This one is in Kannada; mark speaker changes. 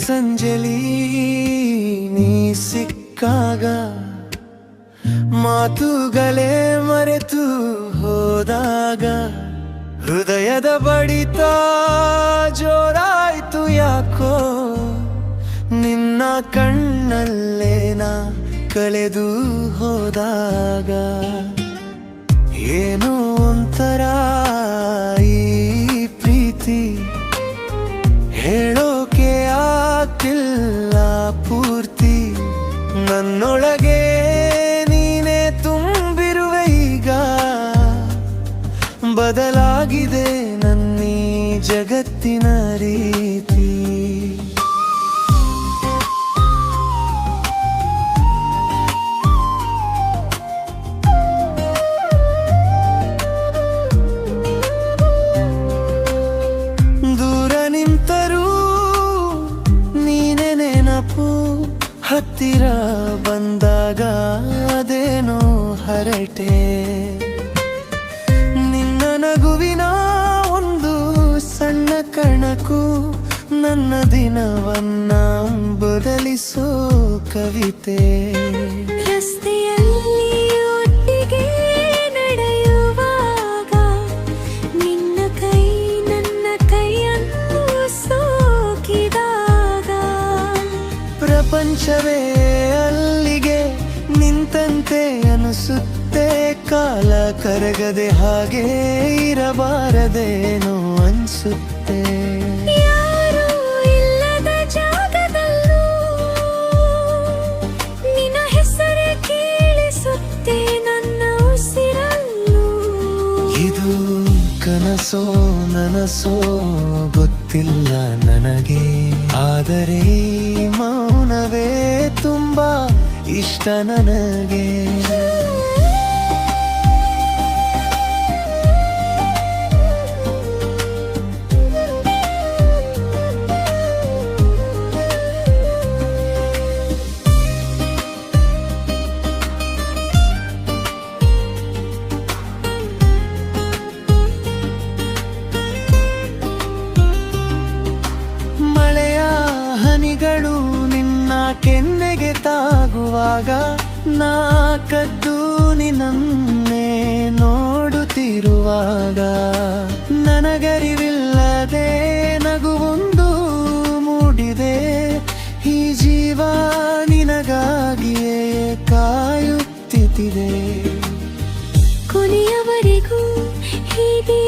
Speaker 1: ಸಂಜೆಲಿ ನೀ ಸಿಕ್ಕಾಗ ಮಾತುಗಳೇ ಮರೆತು ಹೋದಾಗ ಹೃದಯದ ಬಡಿತ ಜೋರಾಯ್ತು ಯಾಕೋ ನಿನ್ನ ಕಣ್ಣಲ್ಲೇನ ಕಳೆದು ಹೋದಾಗ ಏನೋ ಒಂಥರ ಈ ಪ್ರೀತಿ ಹೇಳೋಕೆ ಆಗ್ತಿಲ್ಲ ಪೂರ್ತಿ ನನ್ನೊಳಗೆ ನೀನೇ ತುಂಬಿರುವೆ ಈಗ ಬದಲಾಗಿದೆ ನನ್ನೀ ಜಗತ್ತಿನ ರೀತಿ ಹತ್ತಿರ ಬಂದಾಗ ಅದೇನೋ ಹರಟೆ ನಿನ್ನ ನಗುವಿನ ಒಂದು ಸಣ್ಣ ಕಣಕು ನನ್ನ ದಿನವನ್ನ ಬದಲಿಸೋ ಕವಿತೆ
Speaker 2: ರಸ್ತೆಯಲ್ಲಿ ಒಟ್ಟಿಗೆ ನಡೆಯುವಾಗ ನಿನ್ನ ಕೈ ನನ್ನ ಕೈಯನ್ನು ಸೋಕಿದಾಗ
Speaker 1: ಪ್ರಪಂಚವೇ ಅಲ್ಲಿಗೆ ನಿಂತಂತೆ ಅನಿಸುತ್ತೆ ಕಾಲ ಕರಗದೆ ಹಾಗೆ ಇರಬಾರದೇನೋ ಅನ್ಸುತ್ತೆ
Speaker 2: ಯಾರೂ ಇಲ್ಲದ ಜಾಗದಲ್ಲೂ ನಿನ್ನ ಹೆಸರೇ ಕೇಳಿಸುತ್ತೆ ನನ್ನ ಉಸಿರಲ್ಲೂ
Speaker 1: ಇದು ಕನಸೋ ನನಸೋ ಗೊತ್ತಿಲ್ಲ ನನಗೆ ಆದರೆ ಮೌನವೇ ತುಂಬಾ ಇಷ್ಟ ನನಗೆ ಹನಿಗಳು ನಿನ್ನ ಕೆನ್ನೆಗೆ ತಾಗುವಾಗ ನಾ ಕದ್ದು ನಿನ್ನನ್ನೇ ನೋಡುತ್ತಿರುವಾಗ ನನಗರಿವಿಲ್ಲದೆ ನಗುವೊಂದು ಮೂಡಿದೆ ಈ ಜೀವ ನಿನಗಾಗಿಯೇ ಕಾಯುತ್ತಿದೆ
Speaker 2: ಕೊನೆಯವರೆಗೂ ಹೀಗೆ